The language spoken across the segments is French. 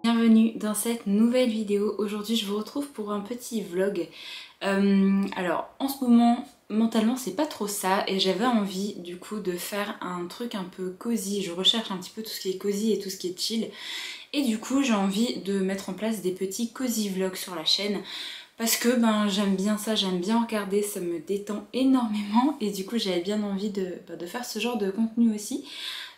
Bienvenue dans cette nouvelle vidéo. Aujourd'hui je vous retrouve pour un petit vlog. Alors en ce moment mentalement c'est pas trop ça et j'avais envie du coup de faire un truc un peu cosy. Je recherche un petit peu tout ce qui est cosy et tout ce qui est chill et du coup j'ai envie de mettre en place des petits cosy vlogs sur la chaîne. Parce que j'aime bien ça, j'aime bien regarder, ça me détend énormément et du coup j'avais bien envie de faire ce genre de contenu aussi.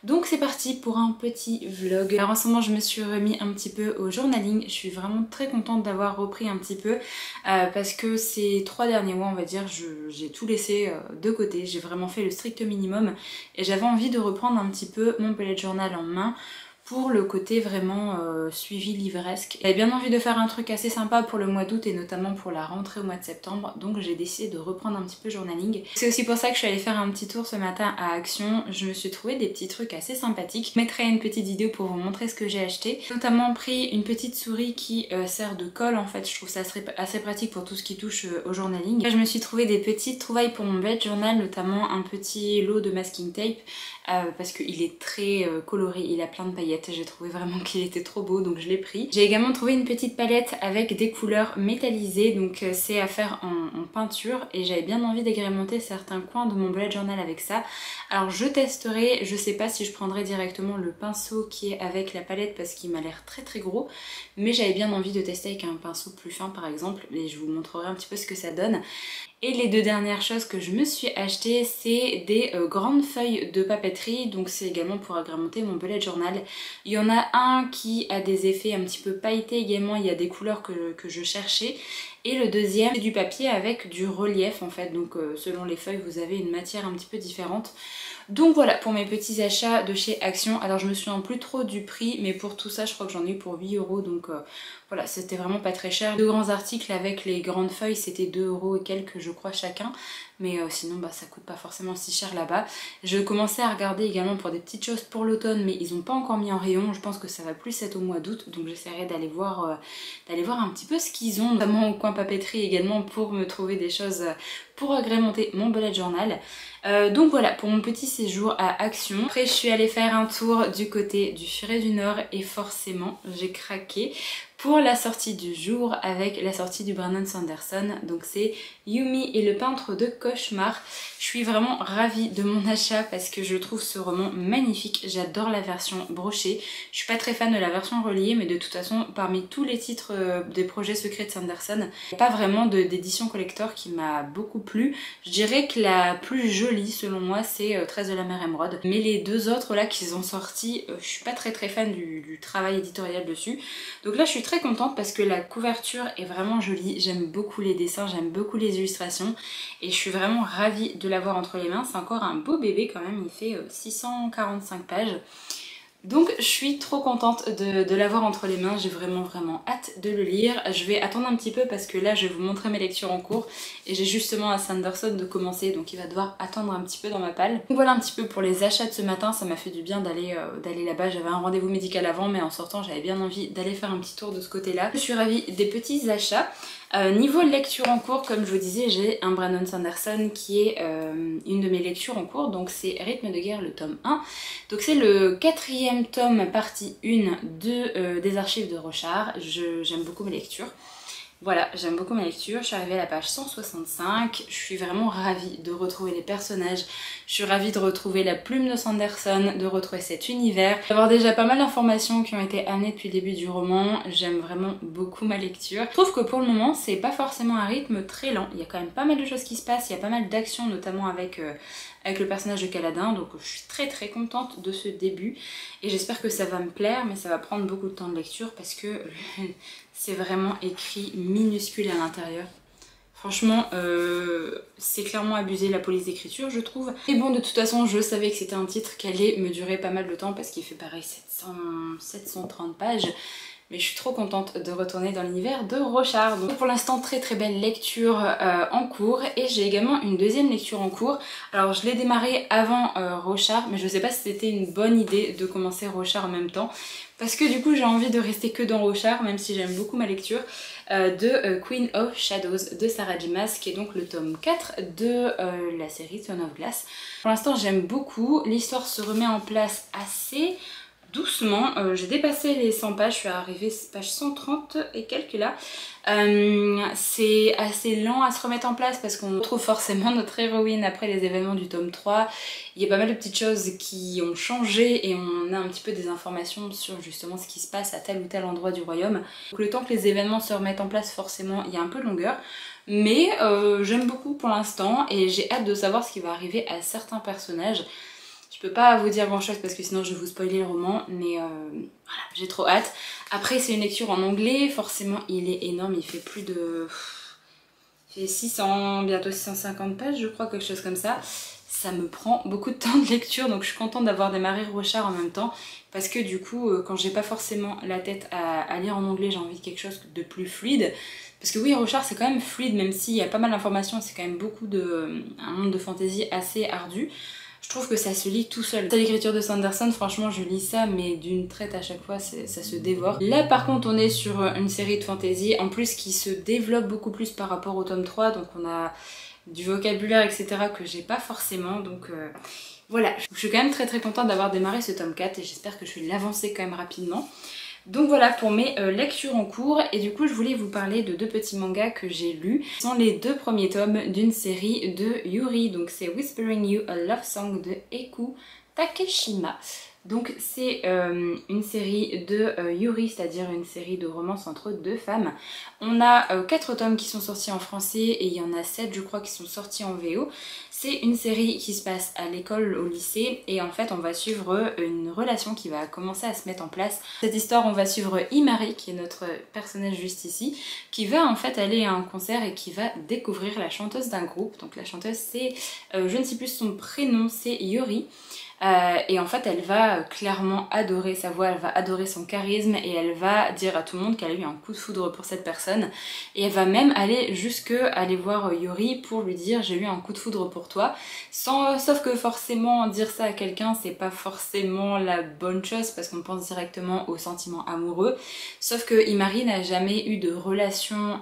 Donc c'est parti pour un petit vlog. Alors en ce moment je me suis remis un petit peu au journaling, je suis vraiment très contente d'avoir repris un petit peu parce que ces 3 derniers mois on va dire j'ai tout laissé de côté, j'ai vraiment fait le strict minimum et j'avais envie de reprendre un petit peu mon bullet journal en main pour le côté vraiment suivi livresque. J'avais bien envie de faire un truc assez sympa pour le mois d'août et notamment pour la rentrée au mois de septembre, donc j'ai décidé de reprendre un petit peu journaling. C'est aussi pour ça que je suis allée faire un petit tour ce matin à Action. Je me suis trouvé des petits trucs assez sympathiques. Je mettrai une petite vidéo pour vous montrer ce que j'ai acheté. J'ai notamment pris une petite souris qui sert de colle en fait, je trouve ça assez pratique pour tout ce qui touche au journaling. Là, je me suis trouvé des petites trouvailles pour mon bullet journal, notamment un petit lot de masking tape parce qu'il est très coloré, il a plein de paillettes. paillettes. J'ai trouvé vraiment qu'il était trop beau, donc je l'ai pris. J'ai également trouvé une petite palette avec des couleurs métallisées, donc c'est à faire en peinture, et j'avais bien envie d'agrémenter certains coins de mon bullet journal avec ça. Alors je testerai, je sais pas si je prendrai directement le pinceau qui est avec la palette parce qu'il m'a l'air très très gros, mais j'avais bien envie de tester avec un pinceau plus fin par exemple, et je vous montrerai un petit peu ce que ça donne. Et les deux dernières choses que je me suis achetées, c'est des grandes feuilles de papeterie, donc c'est également pour agrémenter mon bullet journal. Il y en a un qui a des effets un petit peu pailletés également, il y a des couleurs que je cherchais. Et le deuxième, c'est du papier avec du relief en fait, donc selon les feuilles vous avez une matière un petit peu différente. Donc voilà pour mes petits achats de chez Action. Alors je me souviens plus trop du prix, mais pour tout ça je crois que j'en ai eu pour 8 €, donc voilà, c'était vraiment pas très cher. Deux grands articles avec les grandes feuilles c'était 2 € et quelques je crois chacun, mais sinon bah ça coûte pas forcément si cher là-bas. Je commençais à regarder également pour des petites choses pour l'automne, mais ils ont pas encore mis en rayon, je pense que ça va plus être au mois d'août, donc j'essaierai d'aller voir un petit peu ce qu'ils ont, notamment au coin papeterie également, pour me trouver des choses pour agrémenter mon bullet journal. Donc voilà pour mon petit séjour à Action. Après je suis allée faire un tour du côté du Furet du Nord et forcément j'ai craqué pour la sortie du jour avec la sortie du Brandon Sanderson. Donc c'est Yumi et le peintre de cauchemar. Je suis vraiment ravie de mon achat parce que je trouve ce roman magnifique. J'adore la version brochée. Je suis pas très fan de la version reliée, mais de toute façon parmi tous les titres des projets secrets de Sanderson, il n'y a pas vraiment d'édition collector qui m'a beaucoup plu. Je dirais que la plus jolie selon moi c'est 13 de la mer émeraude. Mais les deux autres là qu'ils ont sortis, je suis pas très fan du travail éditorial dessus. Donc là je suis très contente parce que la couverture est vraiment jolie. J'aime beaucoup les dessins, j'aime beaucoup les illustrations et je suis vraiment ravie de l'avoir entre les mains. C'est encore un beau bébé quand même, il fait 645 pages. Donc je suis trop contente de l'avoir entre les mains, j'ai vraiment hâte de le lire. Je vais attendre un petit peu parce que là je vais vous montrer mes lectures en cours et j'ai justement à Sanderson de commencer, donc il va devoir attendre un petit peu dans ma palle. Donc voilà un petit peu pour les achats de ce matin, ça m'a fait du bien d'aller là-bas. J'avais un rendez-vous médical avant, mais en sortant j'avais bien envie d'aller faire un petit tour de ce côté-là. Je suis ravie des petits achats. Niveau lecture en cours, comme je vous disais, j'ai un Brandon Sanderson qui est une de mes lectures en cours, donc c'est Rythme de guerre, le tome 1. Donc c'est le 4e tome, partie 1 des archives de Rochard. J'aime beaucoup mes lectures. Voilà, j'aime beaucoup ma lecture, je suis arrivée à la page 165, je suis vraiment ravie de retrouver les personnages, je suis ravie de retrouver la plume de Sanderson, de retrouver cet univers, d'avoir déjà pas mal d'informations qui ont été amenées depuis le début du roman. J'aime vraiment beaucoup ma lecture. Je trouve que pour le moment c'est pas forcément un rythme très lent, il y a quand même pas mal de choses qui se passent, il y a pas mal d'actions notamment avec le personnage de Kaladin, donc je suis très contente de ce début et j'espère que ça va me plaire, mais ça va prendre beaucoup de temps de lecture parce que c'est vraiment écrit minuscule à l'intérieur. Franchement, c'est clairement abusé la police d'écriture, je trouve. Et bon, de toute façon, je savais que c'était un titre qui allait me durer pas mal de temps parce qu'il fait pareil 730 pages. Mais je suis trop contente de retourner dans l'univers de Rochard. Donc pour l'instant très belle lecture en cours, et j'ai également une deuxième lecture en cours. Alors je l'ai démarré avant Rochard, mais je sais pas si c'était une bonne idée de commencer Rochard en même temps, parce que du coup j'ai envie de rester que dans Rochard, même si j'aime beaucoup ma lecture, de Queen of Shadows de Sarah J. Maas, qui est donc le tome 4 de la série Throne of Glass. Pour l'instant j'aime beaucoup, l'histoire se remet en place assez doucement. J'ai dépassé les 100 pages, je suis arrivée page 130 et quelques là. C'est assez lent à se remettre en place parce qu'on retrouve forcément notre héroïne après les événements du tome 3. Il y a pas mal de petites choses qui ont changé et on a un petit peu des informations sur justement ce qui se passe à tel ou tel endroit du royaume. Donc le temps que les événements se remettent en place, forcément il y a un peu de longueur. Mais j'aime beaucoup pour l'instant et j'ai hâte de savoir ce qui va arriver à certains personnages. Je peux pas vous dire grand chose parce que sinon je vais vous spoiler le roman, mais voilà, j'ai trop hâte. Après c'est une lecture en anglais, forcément il est énorme, il fait plus de... Il fait 600, bientôt 650 pages je crois, quelque chose comme ça. Ça me prend beaucoup de temps de lecture, donc je suis contente d'avoir démarré Rochard en même temps, parce que du coup quand j'ai pas forcément la tête à lire en anglais, j'ai envie de quelque chose de plus fluide. Parce que oui, Rochard c'est quand même fluide, même s'il y a pas mal d'informations, c'est quand même beaucoup un monde de fantasy assez ardu. Je trouve que ça se lit tout seul. L'écriture de Sanderson, franchement je lis ça mais d'une traite à chaque fois, ça se dévore. Là par contre on est sur une série de fantasy en plus qui se développe beaucoup plus par rapport au tome 3, donc on a du vocabulaire etc que j'ai pas forcément, donc Voilà, je suis quand même très contente d'avoir démarré ce tome 4 et j'espère que je vais l'avancer quand même rapidement. Donc voilà pour mes lectures en cours, et du coup je voulais vous parler de deux petits mangas que j'ai lus. Ce sont les deux premiers tomes d'une série de Yuri, donc c'est Whispering You a Love Song de Eiku Takeshima. Donc c'est une série de Yuri, c'est-à-dire une série de romances entre deux femmes. On a 4 tomes qui sont sortis en français et il y en a 7 je crois qui sont sortis en VO. C'est une série qui se passe à l'école, au lycée, et en fait on va suivre une relation qui va commencer à se mettre en place. Cette histoire on va suivre Imari, qui est notre personnage juste ici, qui va en fait aller à un concert et qui va découvrir la chanteuse d'un groupe. Donc la chanteuse c'est, je ne sais plus son prénom, c'est Yuri. Et en fait elle va clairement adorer sa voix, elle va adorer son charisme et elle va dire à tout le monde qu'elle a eu un coup de foudre pour cette personne, et elle va même aller jusque aller voir Yuri pour lui dire j'ai eu un coup de foudre pour toi, sauf que forcément dire ça à quelqu'un c'est pas forcément la bonne chose parce qu'on pense directement aux sentiments amoureux, sauf que Imari n'a jamais eu de relation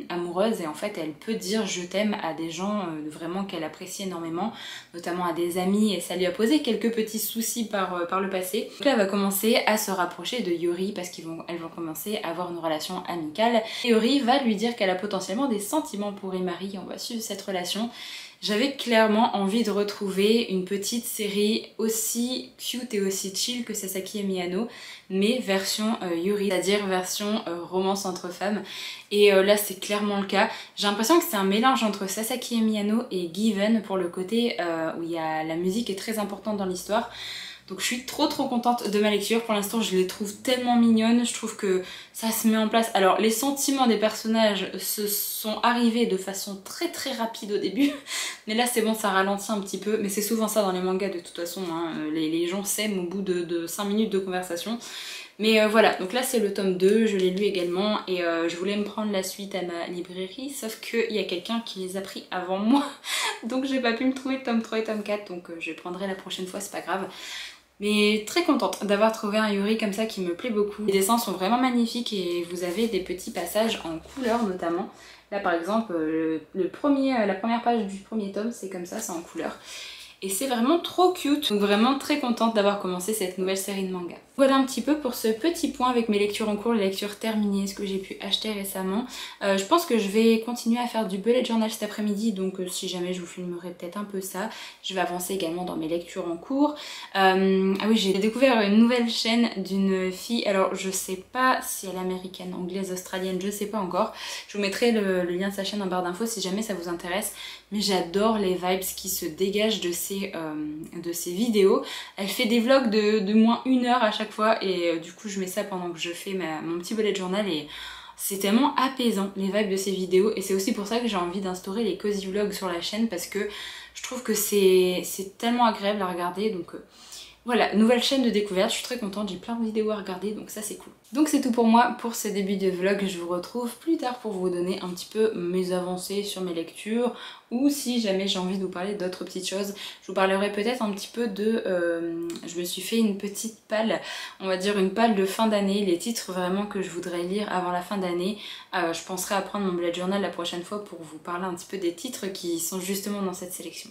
amoureuse et en fait elle peut dire je t'aime à des gens vraiment qu'elle apprécie énormément, notamment à des amis, et ça lui a posé quelques petits soucis par le passé. Donc là elle va commencer à se rapprocher de Yuri parce qu'elles vont commencer à avoir une relation amicale. Et Yuri va lui dire qu'elle a potentiellement des sentiments pour Imari, on va suivre cette relation. J'avais clairement envie de retrouver une petite série aussi cute et aussi chill que Sasaki et Miyano, mais version Yuri, c'est-à-dire version romance entre femmes. Et là c'est clairement le cas. J'ai l'impression que c'est un mélange entre Sasaki et Miyano et Given pour le côté où il y a la musique est très importante dans l'histoire. Donc je suis trop contente de ma lecture. Pour l'instant je les trouve tellement mignonnes, je trouve que ça se met en place. Alors les sentiments des personnages se sont arrivés de façon très rapide au début, mais là c'est bon, ça ralentit un petit peu, mais c'est souvent ça dans les mangas de toute façon, hein. Les gens s'aiment au bout de 5 minutes de conversation. Mais voilà, donc là c'est le tome 2, je l'ai lu également et je voulais me prendre la suite à ma librairie, sauf qu'il y a quelqu'un qui les a pris avant moi, donc j'ai pas pu me trouver tome 3 et tome 4, donc je prendrai la prochaine fois, c'est pas grave. Mais très contente d'avoir trouvé un Yuri comme ça qui me plaît beaucoup. Les dessins sont vraiment magnifiques et vous avez des petits passages en couleur notamment. Là par exemple, la première page du premier tome c'est comme ça, c'est en couleur. Et c'est vraiment trop cute, donc vraiment très contente d'avoir commencé cette nouvelle série de manga. Voilà un petit peu pour ce petit point avec mes lectures en cours, les lectures terminées, ce que j'ai pu acheter récemment. Je pense que je vais continuer à faire du bullet journal cet après-midi, donc si jamais je vous filmerai peut-être un peu ça. Je vais avancer également dans mes lectures en cours. Ah oui, j'ai découvert une nouvelle chaîne d'une fille, alors je sais pas si elle est américaine, anglaise, australienne, je sais pas encore. Je vous mettrai le lien de sa chaîne en barre d'infos si jamais ça vous intéresse. Mais j'adore les vibes qui se dégagent de ces vidéos. Elle fait des vlogs de moins 1 heure à chaque fois et du coup je mets ça pendant que je fais mon petit bullet journal et c'est tellement apaisant les vibes de ces vidéos, et c'est aussi pour ça que j'ai envie d'instaurer les cozy vlogs sur la chaîne parce que je trouve que c'est tellement agréable à regarder, donc voilà, nouvelle chaîne de découverte, je suis très contente, j'ai plein de vidéos à regarder donc ça c'est cool. Donc c'est tout pour moi pour ce début de vlog, je vous retrouve plus tard pour vous donner un petit peu mes avancées sur mes lectures, ou si jamais j'ai envie de vous parler d'autres petites choses. Je vous parlerai peut-être un petit peu de... je me suis fait une petite palle, on va dire une palle de fin d'année, les titres vraiment que je voudrais lire avant la fin d'année. Je penserai à prendre mon bullet journal la prochaine fois pour vous parler un petit peu des titres qui sont justement dans cette sélection.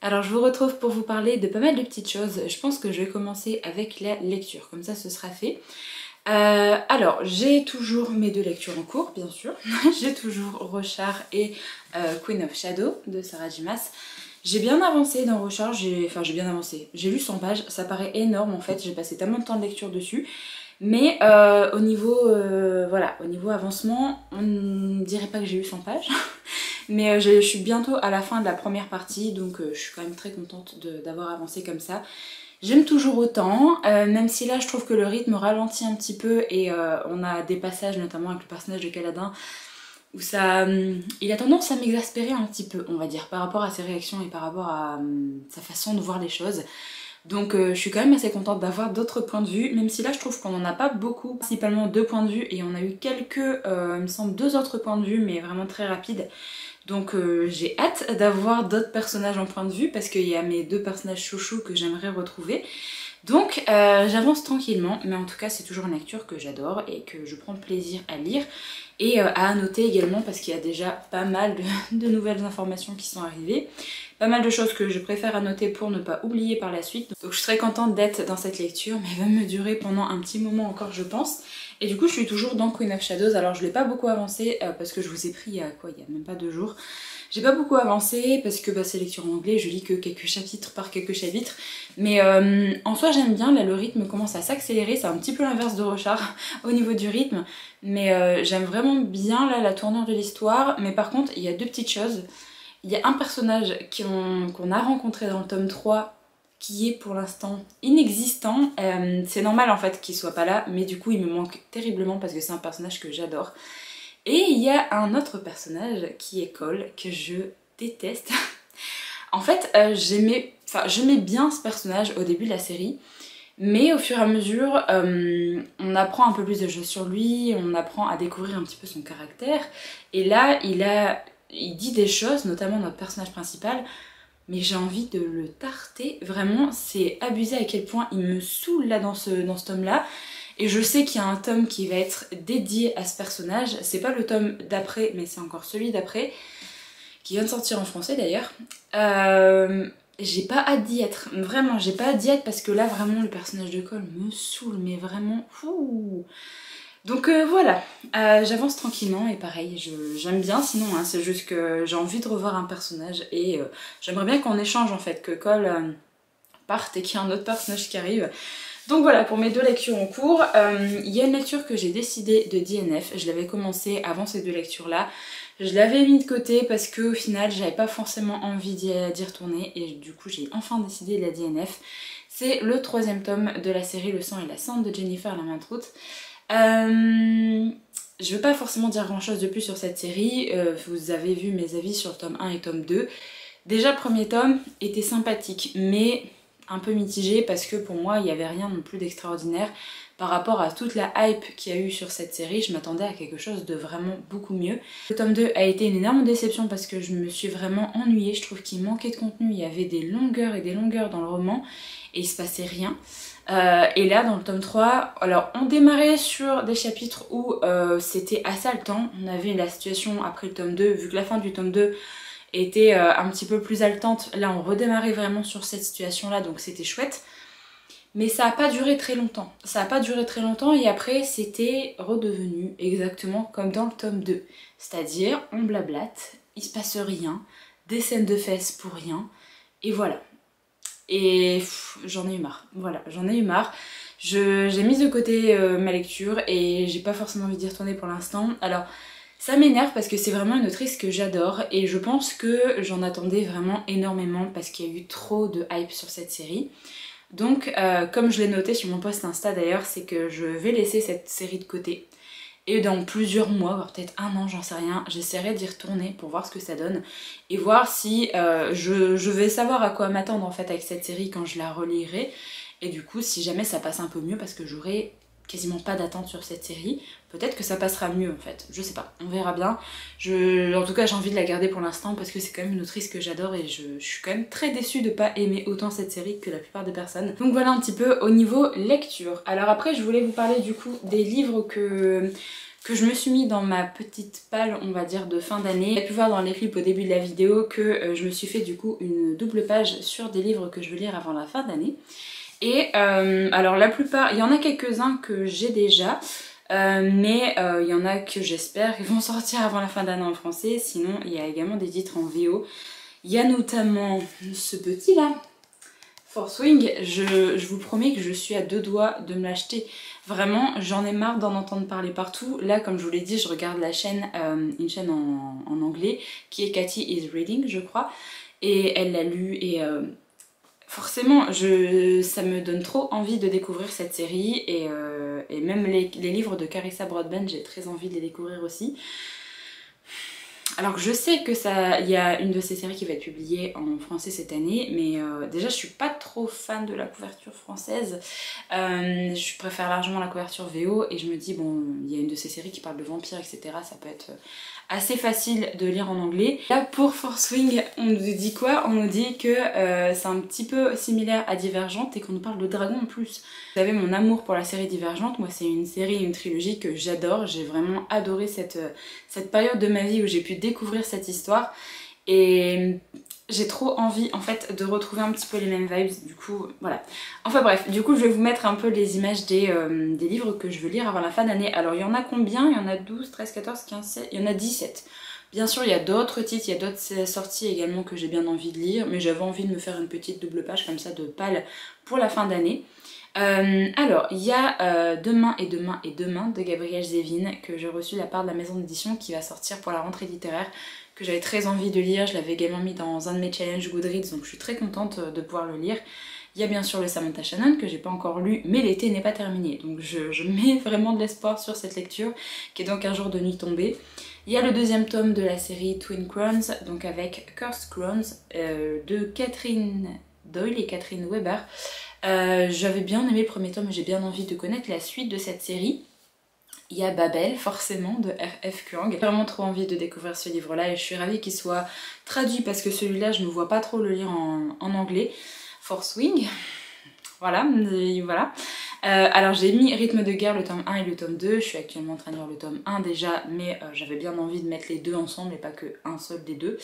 Alors je vous retrouve pour vous parler de pas mal de petites choses. Je pense que je vais commencer avec la lecture, comme ça ce sera fait. Alors j'ai toujours mes 2 lectures en cours bien sûr. J'ai toujours Rochard et Queen of Shadow de Sarah J. Maas. J'ai bien avancé dans Rochard, j'ai bien avancé. J'ai lu 100 pages, ça paraît énorme en fait, j'ai passé tellement de temps de lecture dessus. Mais au niveau voilà, au niveau avancement, on ne dirait pas que j'ai eu 100 pages. Mais je suis bientôt à la fin de la première partie, donc je suis quand même très contente d'avoir avancé comme ça. J'aime toujours autant, même si là je trouve que le rythme ralentit un petit peu et on a des passages, notamment avec le personnage de Kaladin, où ça, il a tendance à m'exaspérer un petit peu, on va dire, par rapport à ses réactions et par rapport à sa façon de voir les choses. Donc je suis quand même assez contente d'avoir d'autres points de vue, même si là je trouve qu'on n'en a pas beaucoup, principalement 2 points de vue, et on a eu quelques, il me semble 2 autres points de vue, mais vraiment très rapides. Donc j'ai hâte d'avoir d'autres personnages en point de vue, parce qu'il y a mes 2 personnages chouchous que j'aimerais retrouver. Donc j'avance tranquillement, mais en tout cas c'est toujours une lecture que j'adore et que je prends plaisir à lire. Et à annoter également parce qu'il y a déjà pas mal de nouvelles informations qui sont arrivées. Pas mal de choses que je préfère annoter pour ne pas oublier par la suite. Donc je serais contente d'être dans cette lecture, mais elle va me durer pendant un petit moment encore je pense. Et du coup je suis toujours dans Queen of Shadows, alors je l'ai pas beaucoup avancé parce que je vous ai pris il y a quoi, il y a même pas 2 jours. J'ai pas beaucoup avancé parce que c'est lecture en anglais, je lis que quelques chapitres par quelques chapitres. Mais en soi j'aime bien, là le rythme commence à s'accélérer, c'est un petit peu l'inverse de Rochard au niveau du rythme. Mais j'aime vraiment bien là la tournure de l'histoire. Mais par contre il y a 2 petites choses. Il y a un personnage qu'on a rencontré dans le tome 3 qui est pour l'instant inexistant. C'est normal en fait qu'il soit pas là, mais du coup il me manque terriblement parce que c'est un personnage que j'adore. Et il y a un autre personnage qui est Cole, que je déteste. En fait, j'aimais bien ce personnage au début de la série, mais au fur et à mesure, on apprend un peu plus de choses sur lui, on apprend à découvrir un petit peu son caractère, et là, il dit des choses, notamment notre personnage principal, mais j'ai envie de le tarter, vraiment, c'est abusé à quel point il me saoule là dans ce tome-là. Et je sais qu'il y a un tome qui va être dédié à ce personnage, c'est pas le tome d'après, mais c'est encore celui d'après, qui vient de sortir en français d'ailleurs. J'ai pas hâte d'y être, vraiment j'ai pas hâte d'y être parce que là vraiment le personnage de Cole me saoule, mais vraiment fou. Donc voilà, j'avance tranquillement et pareil, j'aime bien sinon, hein, c'est juste que j'ai envie de revoir un personnage et j'aimerais bien qu'on échange en fait, que Cole parte et qu'il y ait un autre personnage qui arrive. Donc voilà pour mes 2 lectures en cours. Il y a une lecture que j'ai décidé de DNF, je l'avais commencé avant ces 2 lectures là. Je l'avais mis de côté parce qu'au final j'avais pas forcément envie d'y retourner et du coup j'ai enfin décidé de la DNF. C'est le 3e tome de la série Le sang et la cendre de Jennifer Lamartrout. Je vais pas forcément dire grand chose de plus sur cette série, vous avez vu mes avis sur le tome 1 et tome 2. Déjà le premier tome était sympathique mais un peu mitigé parce que pour moi il n'y avait rien non plus d'extraordinaire. Par rapport à toute la hype qu'il y a eu sur cette série, je m'attendais à quelque chose de vraiment beaucoup mieux. Le tome 2 a été une énorme déception parce que je me suis vraiment ennuyée, je trouve qu'il manquait de contenu, il y avait des longueurs et des longueurs dans le roman et il se passait rien. Et là dans le tome 3, alors on démarrait sur des chapitres où c'était assez haletant, on avait la situation après le tome 2, vu que la fin du tome 2 était un petit peu plus haletante, là on redémarrait vraiment sur cette situation là donc c'était chouette. Mais ça n'a pas duré très longtemps. Ça n'a pas duré très longtemps et après c'était redevenu exactement comme dans le tome 2. C'est-à-dire on blablate, il se passe rien, des scènes de fesses pour rien, et voilà. Et j'en ai eu marre, voilà, j'en ai eu marre. J'ai mis de côté ma lecture et j'ai pas forcément envie d'y retourner pour l'instant. Alors ça m'énerve parce que c'est vraiment une autrice que j'adore et je pense que j'en attendais vraiment énormément parce qu'il y a eu trop de hype sur cette série. Donc comme je l'ai noté sur mon post Insta d'ailleurs, c'est que je vais laisser cette série de côté. Et dans plusieurs mois, voire peut-être 1 an, j'en sais rien, j'essaierai d'y retourner pour voir ce que ça donne. Et voir si je vais savoir à quoi m'attendre en fait avec cette série quand je la relirai. Et du coup, si jamais ça passe un peu mieux, parce que j'aurai quasiment pas d'attente sur cette série, peut-être que ça passera mieux en fait, je sais pas, on verra bien. En tout cas j'ai envie de la garder pour l'instant parce que c'est quand même une autrice que j'adore et je suis quand même très déçue de pas aimer autant cette série que la plupart des personnes. Donc voilà un petit peu au niveau lecture. Alors après je voulais vous parler du coup des livres que que je me suis mis dans ma petite palle, on va dire, de fin d'année. Vous avez pu voir dans les clips au début de la vidéo que je me suis fait du coup une double page sur des livres que je veux lire avant la fin d'année. Et alors la plupart, il y en a quelques-uns que j'ai déjà, mais il y en a que j'espère qu'ils vont sortir avant la fin d'année en français. Sinon il y a également des titres en VO. Il y a notamment ce petit là, Fourth Wing. Je vous promets que je suis à deux doigts de me l'acheter. Vraiment, j'en ai marre d'en entendre parler partout. Là, comme je vous l'ai dit, je regarde la chaîne, une chaîne en anglais, qui est Cathy is Reading, je crois. Et elle l'a lu et forcément, ça me donne trop envie de découvrir cette série. Et même les livres de Carissa Broadbent, j'ai très envie de les découvrir aussi. Alors que je sais que il y a une de ces séries qui va être publiée en français cette année, mais déjà je suis pas trop fan de la couverture française, je préfère largement la couverture VO et je me dis bon, il y a une de ces séries qui parle de vampires etc, ça peut être assez facile de lire en anglais. Là pour Fourth Wing, on nous dit quoi? On nous dit que c'est un petit peu similaire à Divergente et qu'on nous parle de dragons en plus. Vous savez mon amour pour la série Divergente, moi c'est une série, une trilogie que j'adore, j'ai vraiment adoré cette période de ma vie où j'ai pu découvrir cette histoire et j'ai trop envie en fait de retrouver un petit peu les mêmes vibes, du coup voilà. Enfin bref, du coup je vais vous mettre un peu les images des livres que je veux lire avant la fin d'année. Alors il y en a combien? Il y en a 12, 13, 14, 15, 16, il y en a 17. Bien sûr il y a d'autres titres, il y a d'autres sorties également que j'ai bien envie de lire, mais j'avais envie de me faire une petite double page comme ça de palle pour la fin d'année. Alors, il y a Demain et Demain et Demain de Gabrielle Zevin que j'ai reçu de la part de la maison d'édition qui va sortir pour la rentrée littéraire, que j'avais très envie de lire. Je l'avais également mis dans un de mes challenges Goodreads, donc je suis très contente de pouvoir le lire. Il y a bien sûr le Samantha Shannon que j'ai pas encore lu, mais l'été n'est pas terminé, donc je mets vraiment de l'espoir sur cette lecture, qui est donc Un jour de nuit tombée. Il y a le deuxième tome de la série Twin Crowns, donc avec Cursed Crowns, de Catherine Doyle et Catherine Weber. J'avais bien aimé le premier tome, j'ai bien envie de connaître la suite de cette série. Il y a Babel, forcément, de R.F. Kuang. J'ai vraiment trop envie de découvrir ce livre-là et je suis ravie qu'il soit traduit parce que celui-là, je ne me vois pas trop le lire en anglais. Fourth Wing, voilà. Alors j'ai mis Rythme de guerre, le tome 1 et le tome 2. Je suis actuellement en train de lire le tome 1 déjà, mais j'avais bien envie de mettre les deux ensemble et pas qu'un seul des deux.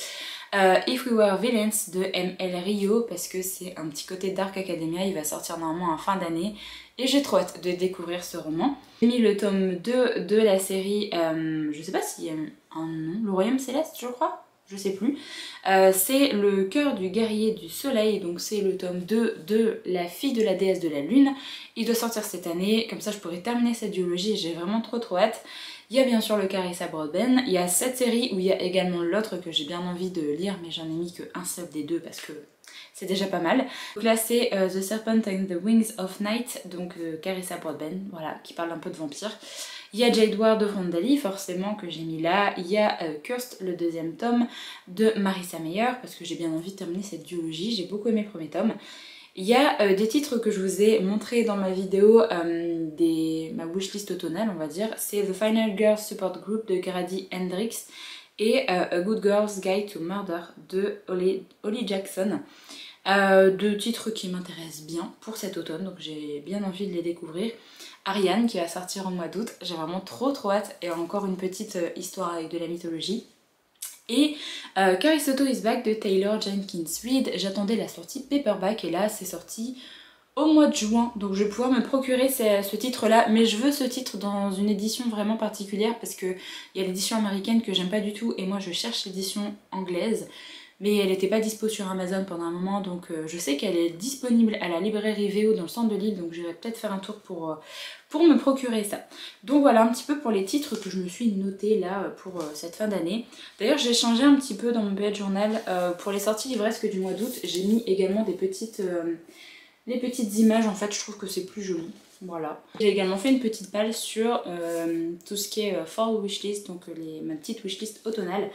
If We Were Villains de M.L. Rio, parce que c'est un petit côté Dark Academia, il va sortir normalement en fin d'année et j'ai trop hâte de découvrir ce roman. J'ai mis le tome 2 de la série, je sais pas s'il y a un nom, Le Royaume Céleste je crois, je sais plus. C'est Le cœur du guerrier du soleil, donc c'est le tome 2 de La fille de la déesse de la lune. Il doit sortir cette année, comme ça je pourrai terminer cette duologie et j'ai vraiment trop hâte. Il y a bien sûr le Carissa Broadbent, il y a cette série où il y a également l'autre que j'ai bien envie de lire, mais j'en ai mis qu'un seul des deux parce que c'est déjà pas mal. Donc là c'est The Serpent and the Wings of Night, donc Carissa Broadbent, voilà, qui parle un peu de vampires. Il y a Jade Ward de Rondali, forcément, que j'ai mis là. Il y a Cursed, le deuxième tome de Marissa Meyer, parce que j'ai bien envie de terminer cette duologie, j'ai beaucoup aimé le premier tome. Il y a des titres que je vous ai montrés dans ma vidéo, ma wishlist automnale on va dire. C'est The Final Girls Support Group de Grady Hendrix et A Good Girl's Guide to Murder de Holly Jackson. Deux titres qui m'intéressent bien pour cet automne, donc j'ai bien envie de les découvrir. Ariane qui va sortir au mois d'août, j'ai vraiment trop hâte, et encore une petite histoire avec de la mythologie. Et Caristoto is Back de Taylor Jenkins Reid, j'attendais la sortie paperback et là c'est sorti au mois de juin, donc je vais pouvoir me procurer ce titre là, mais je veux ce titre dans une édition vraiment particulière parce qu'il y a l'édition américaine que j'aime pas du tout et moi je cherche l'édition anglaise. Mais elle n'était pas dispo sur Amazon pendant un moment, donc je sais qu'elle est disponible à la librairie VO dans le centre de Lille, donc je vais peut-être faire un tour pour me procurer ça. Donc voilà un petit peu pour les titres que je me suis noté là pour cette fin d'année. D'ailleurs j'ai changé un petit peu dans mon bullet journal, pour les sorties livresques du mois d'août, j'ai mis également des petites images, en fait je trouve que c'est plus joli. Voilà. J'ai également fait une petite palle sur tout ce qui est fall wishlist, donc ma petite wishlist automnale.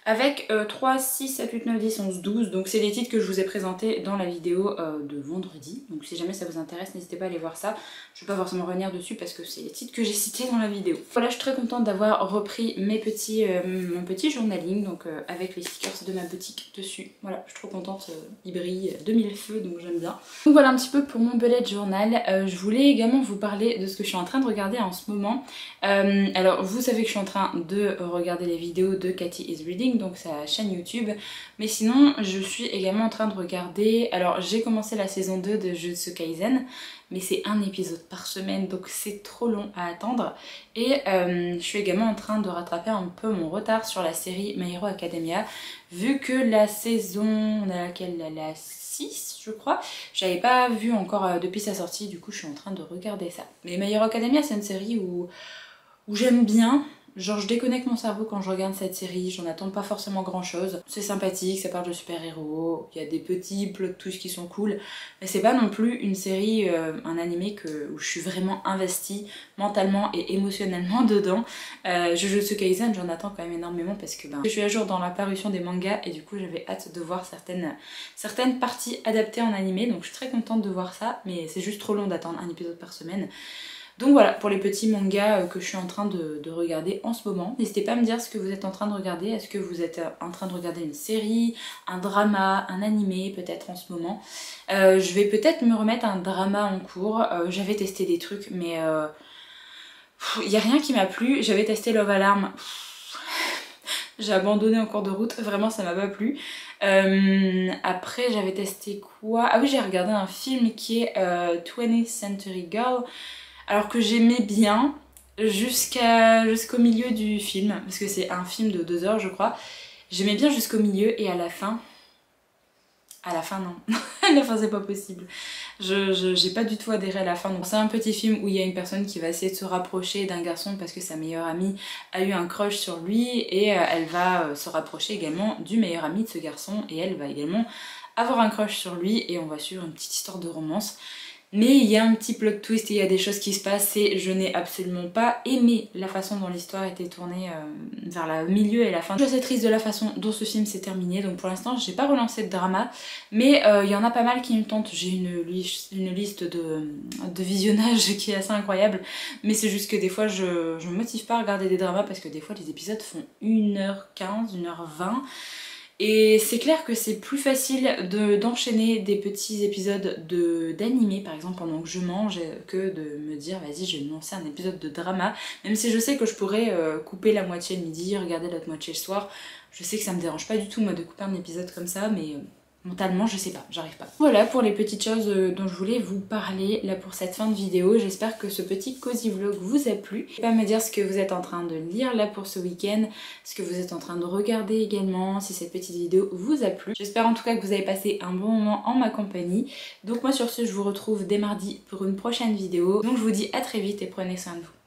avec 3, 6, 7, 8, 9, 10, 11, 12. Donc c'est les titres que je vous ai présentés dans la vidéo de vendredi. Donc si jamais ça vous intéresse, n'hésitez pas à aller voir ça. Je ne vais pas forcément revenir dessus parce que c'est les titres que j'ai cités dans la vidéo. Voilà, je suis très contente d'avoir repris mon petit journaling, donc avec les stickers de ma boutique dessus. Voilà, je suis trop contente, il brille de mille feux, donc j'aime bien. Donc voilà un petit peu pour mon bullet journal. Je voulais également vous parler de ce que je suis en train de regarder en ce moment. Alors vous savez que je suis en train de regarder les vidéos de Cathy is Reading, donc sa chaîne YouTube, mais sinon je suis également en train de regarder, alors j'ai commencé la saison 2 de Jujutsu Kaisen, mais c'est un épisode par semaine donc c'est trop long à attendre, et je suis également en train de rattraper un peu mon retard sur la série My Hero Academia, vu que la saison, on a laquelle, la 6 je crois, j'avais pas vu encore depuis sa sortie, du coup je suis en train de regarder ça. Mais My Hero Academia c'est une série où j'aime bien. Genre je déconnecte mon cerveau quand je regarde cette série, j'en attends pas forcément grand chose. C'est sympathique, ça parle de super-héros, il y a des petits plot twists qui sont cool, mais c'est pas non plus une série, un animé où je suis vraiment investie mentalement et émotionnellement dedans. Jujutsu Kaisen, j'en attends quand même énormément parce que je suis à jour dans la parution des mangas et du coup j'avais hâte de voir certaines parties adaptées en animé, donc je suis très contente de voir ça, mais c'est juste trop long d'attendre un épisode par semaine. Donc voilà, pour les petits mangas que je suis en train de regarder en ce moment. N'hésitez pas à me dire ce que vous êtes en train de regarder. Est-ce que vous êtes en train de regarder une série, un drama, un animé peut-être en ce moment. Je vais peut-être me remettre un drama en cours. J'avais testé des trucs mais il n'y a rien qui m'a plu. J'avais testé Love Alarm. J'ai abandonné en cours de route, vraiment ça m'a pas plu. Après j'avais testé quoi? Ah oui, j'ai regardé un film qui est 20th Century Girl. Alors que j'aimais bien jusqu'au milieu du film, parce que c'est un film de 2 heures je crois. J'aimais bien jusqu'au milieu et à la fin non, à la fin c'est pas possible. J'ai pas du tout adhéré à la fin, donc c'est un petit film où il y a une personne qui va essayer de se rapprocher d'un garçon parce que sa meilleure amie a eu un crush sur lui et elle va se rapprocher également du meilleur ami de ce garçon et elle va également avoir un crush sur lui et on va suivre une petite histoire de romance. Mais il y a un petit plot twist et il y a des choses qui se passent et je n'ai absolument pas aimé la façon dont l'histoire était tournée vers le milieu et la fin. Je suis assez triste de la façon dont ce film s'est terminé, donc pour l'instant j'ai pas relancé de drama, mais il y en a pas mal qui me tentent. J'ai une liste de visionnage qui est assez incroyable, mais c'est juste que des fois je me motive pas à regarder des dramas parce que des fois les épisodes font 1h15, 1h20. Et c'est clair que c'est plus facile d'enchaîner des petits épisodes d'animé par exemple pendant que je mange que de me dire vas-y je vais me lancer un épisode de drama, même si je sais que je pourrais couper la moitié le midi, regarder l'autre moitié le soir. Je sais que ça me dérange pas du tout moi de couper un épisode comme ça, mais mentalement je sais pas, j'arrive pas. Voilà pour les petites choses dont je voulais vous parler là pour cette fin de vidéo. J'espère que ce petit cozy vlog vous a plu. N'hésitez pas à me dire ce que vous êtes en train de lire là pour ce week-end, ce que vous êtes en train de regarder également, si cette petite vidéo vous a plu. J'espère en tout cas que vous avez passé un bon moment en ma compagnie. Donc moi sur ce je vous retrouve dès mardi pour une prochaine vidéo. Donc je vous dis à très vite et prenez soin de vous.